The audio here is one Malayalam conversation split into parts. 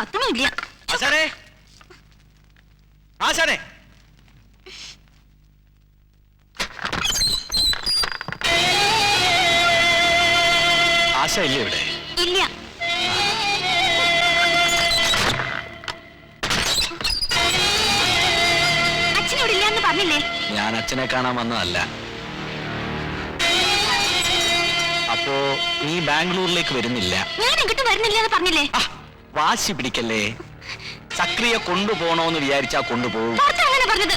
കത്തണമില്ല. ആശാനെ, ആശാനെ, ആശ ഇല്ലേ ഇവിടെ? ഇല്ല. അച്ഛനോട് ഇല്ലാന്ന് പറഞ്ഞില്ലേ? ഞാൻ അച്ഛനെ കാണാൻ വന്നതല്ല. അപ്പോ നീ ബാംഗ്ലൂരിലേക്ക് വരുന്നില്ല? ഞാൻ ഇങ്ങോട്ട് വരുന്നില്ല എന്ന് പറഞ്ഞില്ലേ? വാശി പിടിക്കല്ലേ. സക്രിയ കൊണ്ടുപോണോന്ന് വിചാരിച്ചാ കൊണ്ടുപോകും. അങ്ങനെ പറഞ്ഞത്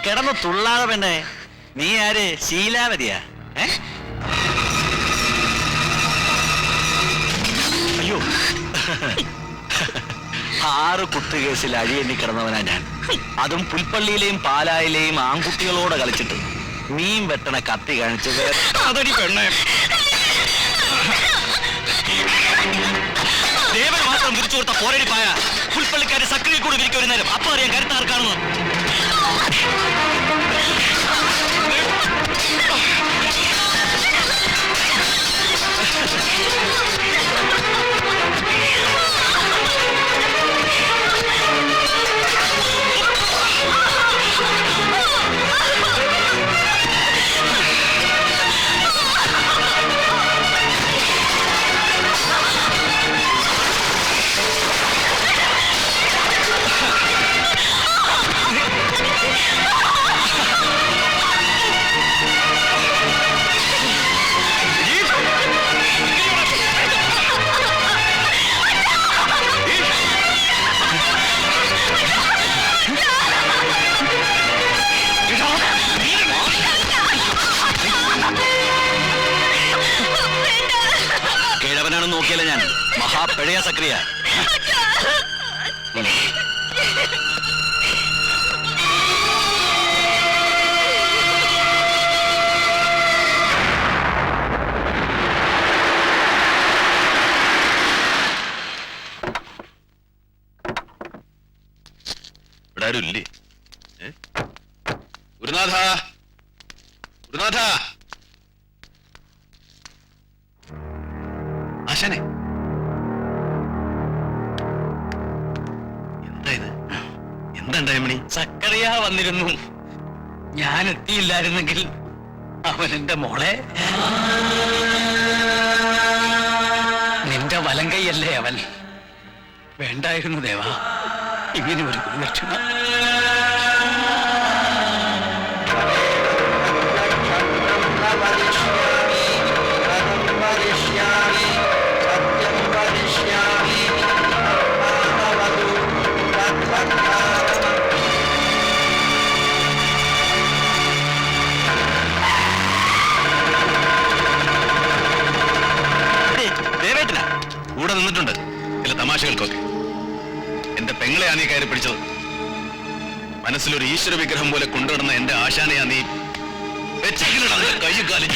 കിടന്ന് തുള്ളാതെ പെണ്ണേ. നീ ആര്? ശീലാവതിയാ? അയ്യോ, 6 കുത്തുകേസിൽ അഴിയെണ്ണി കിടന്നവനാ ഞാൻ. അതും പുൽപ്പള്ളിയിലെയും പാലായിലെയും ആൺകുട്ടികളോട് കളിച്ചിട്ട് മീൻ വെട്ടണ കത്തി കാണിച്ചത്. അതടി പെണ്ണേ. ദേവൻ മാത്രം വിരിച്ചു കൊടുത്ത പോരടി പായ. പുൽപ്പള്ളിക്കാരെ സക്രിയ കൂടി വിരിക്കും ഒരു നേരം. അപ്പൊ അറിയാൻ കരുത്ത് ആർക്കാണെന്ന്. നോക്കിയല്ല ഞാൻ മഹാപഴയ സക്രിയ. ഇവിടെ ആരും ഇല്ലേ? ഗുരുനാഥ, ഗുരുനാഥ. ആശാനെ, എന്താ ഇത്? എന്താ മണി? സക്കറിയ വന്നിരുന്നു. ഞാൻ എത്തിയില്ലായിരുന്നെങ്കിൽ അവൻ എന്റെ മോളെ. നിന്റെ വലങ്കൈയല്ലേ അവൻ? വേണ്ടായിരുന്നു ദേവാ ഇങ്ങനെ ഒരു ഗുരുദക്ഷിണ. കൂടെ നിന്നിട്ടുണ്ട് ചില തമാശകൾക്കൊക്കെ. എന്റെ പെങ്ങളെയാ നീ കയറി പിടിച്ചത്. മനസ്സിലൊരു ഈശ്വര വിഗ്രഹം പോലെ കൊണ്ടുവരുന്ന എന്റെ ആശാനെയാ നീ കയ്യും കാലും.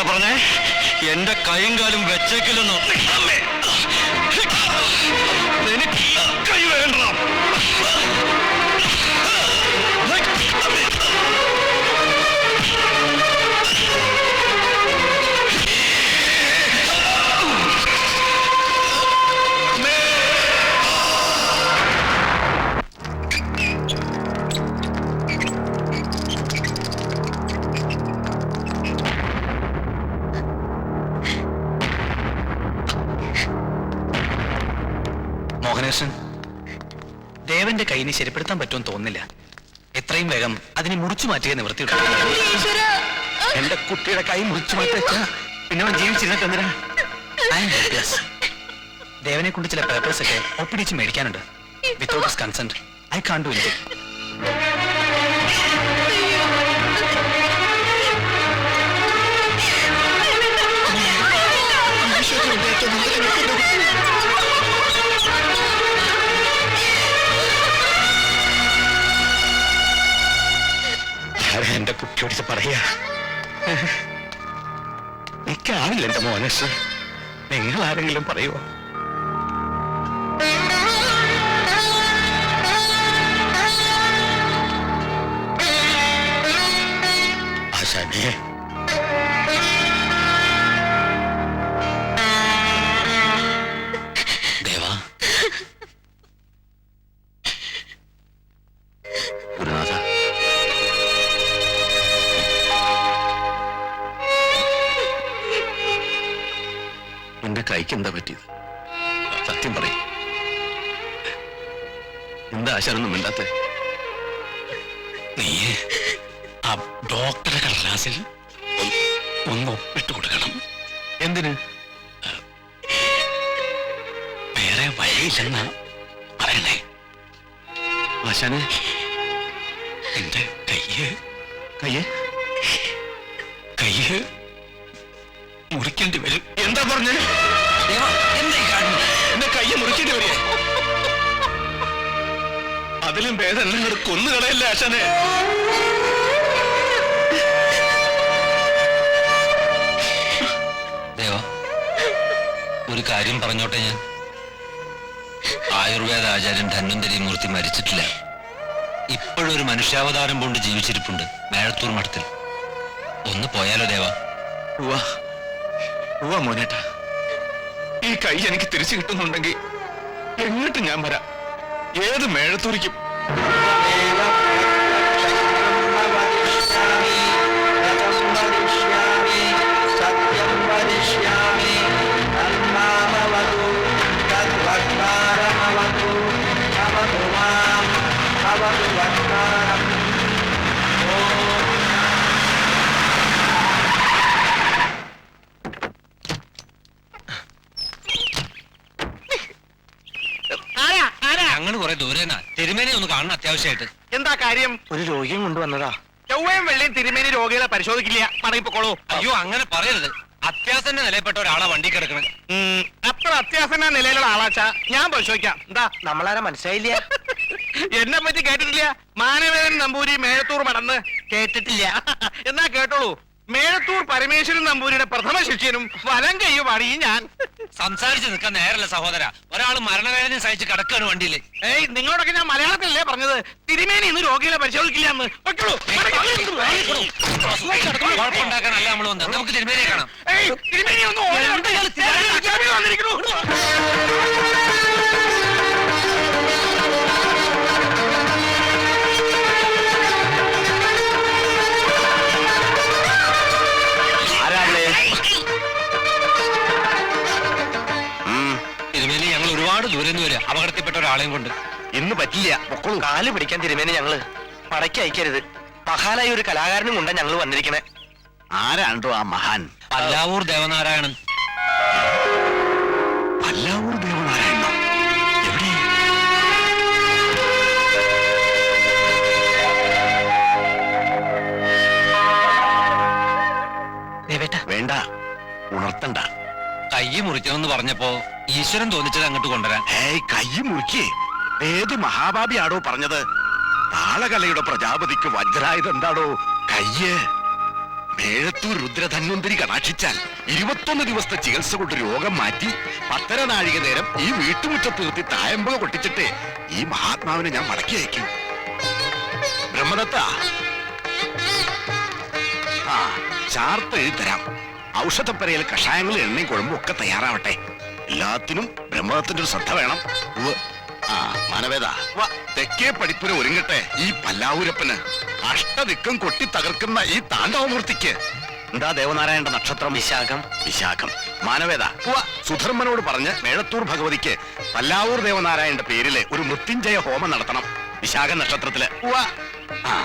എന്താ പറഞ്ഞേ? എന്റെ കൈയും കാലും വെച്ചേക്കില്ലെന്നോ? എനിക്ക് കൈ വേണ്ട. മോഹനകൃഷ്ണൻ, ദേവന്റെ കൈയിന് ശരിപ്പെടുത്താൻ പറ്റുമെന്ന് തോന്നുന്നില്ല. എത്രയും വേഗം അതിനെ മുറിച്ചു മാറ്റിയ നിവൃത്തിയുണ്ട്. എന്റെ കുട്ടിയുടെ കൈ മുറിച്ചു മാറ്റിച്ച പിന്നെ അവൻ ജീവിച്ചിരുന്നിട്ട് എന്തിനാ? ദേവനെ കൊണ്ട് ചില പേപ്പേഴ്സ് ഒക്കെ ഒപ്പിടിച്ച് മേടിക്കാനുണ്ട്. Without his consent I can't do anything. എന്റെ കുട്ടിയോട് പറയാ, എനിക്കാവില്ല എന്റെ മോനസ്. നിങ്ങൾ ആരെങ്കിലും പറയുമോ? ആശാനെ, ദേവാ, ഗുരുനാഥ, എന്റെ കൈക്ക് എന്താ പറ്റിയത്? സത്യം പറയും. എന്താ ആശാനൊന്നും മിണ്ടാത്ത? നീ ആ ഡോക്ടറെ കടലാസിൽ ഒന്ന് ഒപ്പിട്ട് കൊടുക്കണം. എന്തിന്? വേറെ വഴിയില്ലെന്ന് പറയണേ. ആശാനെ, എന്റെ കയ്യ് മുറിക്കേണ്ടി വരും. എന്താ പറഞ്ഞേ? എന്റെ കയ്യെ മുറിക്കേണ്ടി വരിക? അതിലും ഭേദം എല്ലാം കൊന്നുകളയല്ലേ ആശാനെ? ദേവ, ഒരു കാര്യം പറഞ്ഞോട്ടെ. ഞാൻ ആയുർവേദ ആചാര്യൻ ധന്വന്തരി മൂർത്തി മരിച്ചിട്ടില്ല. ഇപ്പോഴൊരു മനുഷ്യാവതാരം കൊണ്ട് ജീവിച്ചിരിപ്പുണ്ട് മേഴത്തൂർ മഠത്തിൽ. ഒന്ന് പോയാലോ ദേവ? മോനേട്ടാ, ഈ കൈ എനിക്ക് തിരിച്ചു കിട്ടുന്നുണ്ടെങ്കിൽ എങ്ങോട്ട് ഞാൻ വരാം. ഏത് മേഴത്തൂരിക്കും. ഞങ്ങൾ കുറെ ദൂരേനാ. തിരുമേനെ ഒന്ന് കാണണം അത്യാവശ്യമായിട്ട്. എന്താ കാര്യം? ഒരു രോഗിയും കൊണ്ടുവന്നതാ. ചൊവ്വയും വെള്ളിയും തിരുമേനി രോഗികളെ പരിശോധിക്കില്ല. മടങ്ങിപ്പോക്കോളൂ. അയ്യോ, അങ്ങനെ പറയരുത്. അത്യാസന്റെ നിലയിൽപ്പെട്ട ഒരാളാ വണ്ടി കിടക്കണത്. അത്ര അത്യാസന്ന നിലയിലുള്ള ആളാച്ചാ ഞാൻ പരിശോധിക്കാം. എന്താ? നമ്മളാരാ മനസ്സിലായില്ല? എന്നെ പറ്റി കേട്ടിട്ടില്ല? മാനവേദൻ നമ്പൂരി മേഴത്തൂർ മടന്ന് കേട്ടിട്ടില്ല. എന്നാ കേട്ടോളൂ. മേഴത്തൂർ പരമേശ്വരൻ നമ്പൂരിയുടെ പ്രഥമ ശിഷ്യനും വലം കയ്യുമാണ് ഈ ഞാൻ. സംസാരിച്ച് നിൽക്കാൻ നേരല്ല സഹോദര. ഒരാൾ മരണവേദന സഹിച്ച് കിടക്കാണ് വണ്ടിയില്. ഏയ്, നിങ്ങളോടൊക്കെ ഞാൻ മലയാളത്തിലല്ലേ പറഞ്ഞത്? തിരുമേനി ഇന്ന് രോഗികളെ പരിശോധിക്കില്ല എന്ന്. കുഴപ്പമുണ്ടാക്കാനല്ല നമ്മൾ വന്നത്. നമുക്ക് തിരുമേനിയെ കാണാം. തിരുമേനി ഒന്ന് വന്നിരിക്കണു. തിരുമേനി, ഞങ്ങൾ ഒരുപാട് ദൂരെ നിന്ന് വരിക അപകടത്തിൽപ്പെട്ട ഒരാളെയും കൊണ്ട്. ഇന്ന് പറ്റില്ല. കാല് പിടിക്കാൻ തിരുമേനി ഞങ്ങള് പടയ്ക്ക് അയക്കരുത്. മഹാനായ ഒരു കലാകാരനും കൊണ്ടാ ഞങ്ങൾ വന്നിരിക്കണേ. ആരാണ്ടോ ആ മഹാൻ? പല്ലാവൂർ ദേവനാരായണൻ. പല്ലാവൂർ ദേവനാരായണനോ? എവിടെ? വേണ്ട, ഉണർത്തണ്ട. കൈ മുറിക്കണമെന്ന് പറഞ്ഞപ്പോ ഈശ്വരൻ തോന്നിച്ചത് അങ്ങോട്ട് കൊണ്ടുവരാൻ. കൈ മുറിക്കേ? ഏത് മഹാഭാപിയാടോ പറഞ്ഞത്? താളകലയുടെ പ്രജാപതിക്ക് വജ്രായത് എന്താടോ? കയ്യ്. മേഴത്തൂർ രുദ്രധന്വന്തരി കടാക്ഷിച്ചാൽ 21 ദിവസത്തെ ചികിത്സ കൊണ്ട് രോഗം മാറ്റി 10.5 നാഴിക നേരം ഈ വീട്ടുമുറ്റത്ത് നിർത്തി തായമ്പക കൊട്ടിച്ചിട്ട് ഈ മഹാത്മാവിനെ ഞാൻ മടക്കി അയക്കും. ബ്രഹ്മദത്ത, ആ ചാർത്ത് എഴുതി തരാം. ഔഷധപ്പരയിൽ കഷായങ്ങളും എണ്ണയും കുഴമ്പും ഒക്കെ തയ്യാറാവട്ടെ. എല്ലാത്തിനും ബ്രഹ്മദത്തിന്റെ ഒരു ശ്രദ്ധ വേണം. ആ മാനവേദ, തെക്കേ പഠിപ്പിന് ഒരുങ്ങട്ടെ ഈ പല്ലാവൂരപ്പന്. അഷ്ടദിക്കം കൊട്ടി തകർക്കുന്ന ഈ താണ്ഡവമൂർത്തിക്ക് എന്താ ദേവനാരായണന്റെ നക്ഷത്രം? വിശാഖം. മാനവേദ, സുധർമ്മനോട് പറഞ്ഞ് മേഴത്തൂർ ഭഗവതിക്ക് പല്ലാവൂർ ദേവനാരായണന്റെ പേരില് ഒരു മൃത്യുഞ്ജയ ഹോമം നടത്തണം. വിശാഖ നക്ഷത്രത്തില്. ആ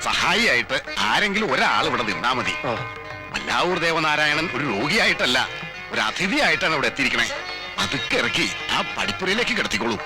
സഹായിയായിട്ട് ആരെങ്കിലും ഒരാൾ ഇവിടെ നിന്നാ മതി. പല്ലാവൂർ ദേവനാരായണൻ ഒരു രോഗിയായിട്ടല്ല, ഒരു അതിഥിയായിട്ടാണ് ഇവിടെ എത്തിയിരിക്കണേ. അതൊക്കെ ഇറക്കി ആ പഠിപ്പുരയിലേക്ക് കിടത്തിക്കോളൂ.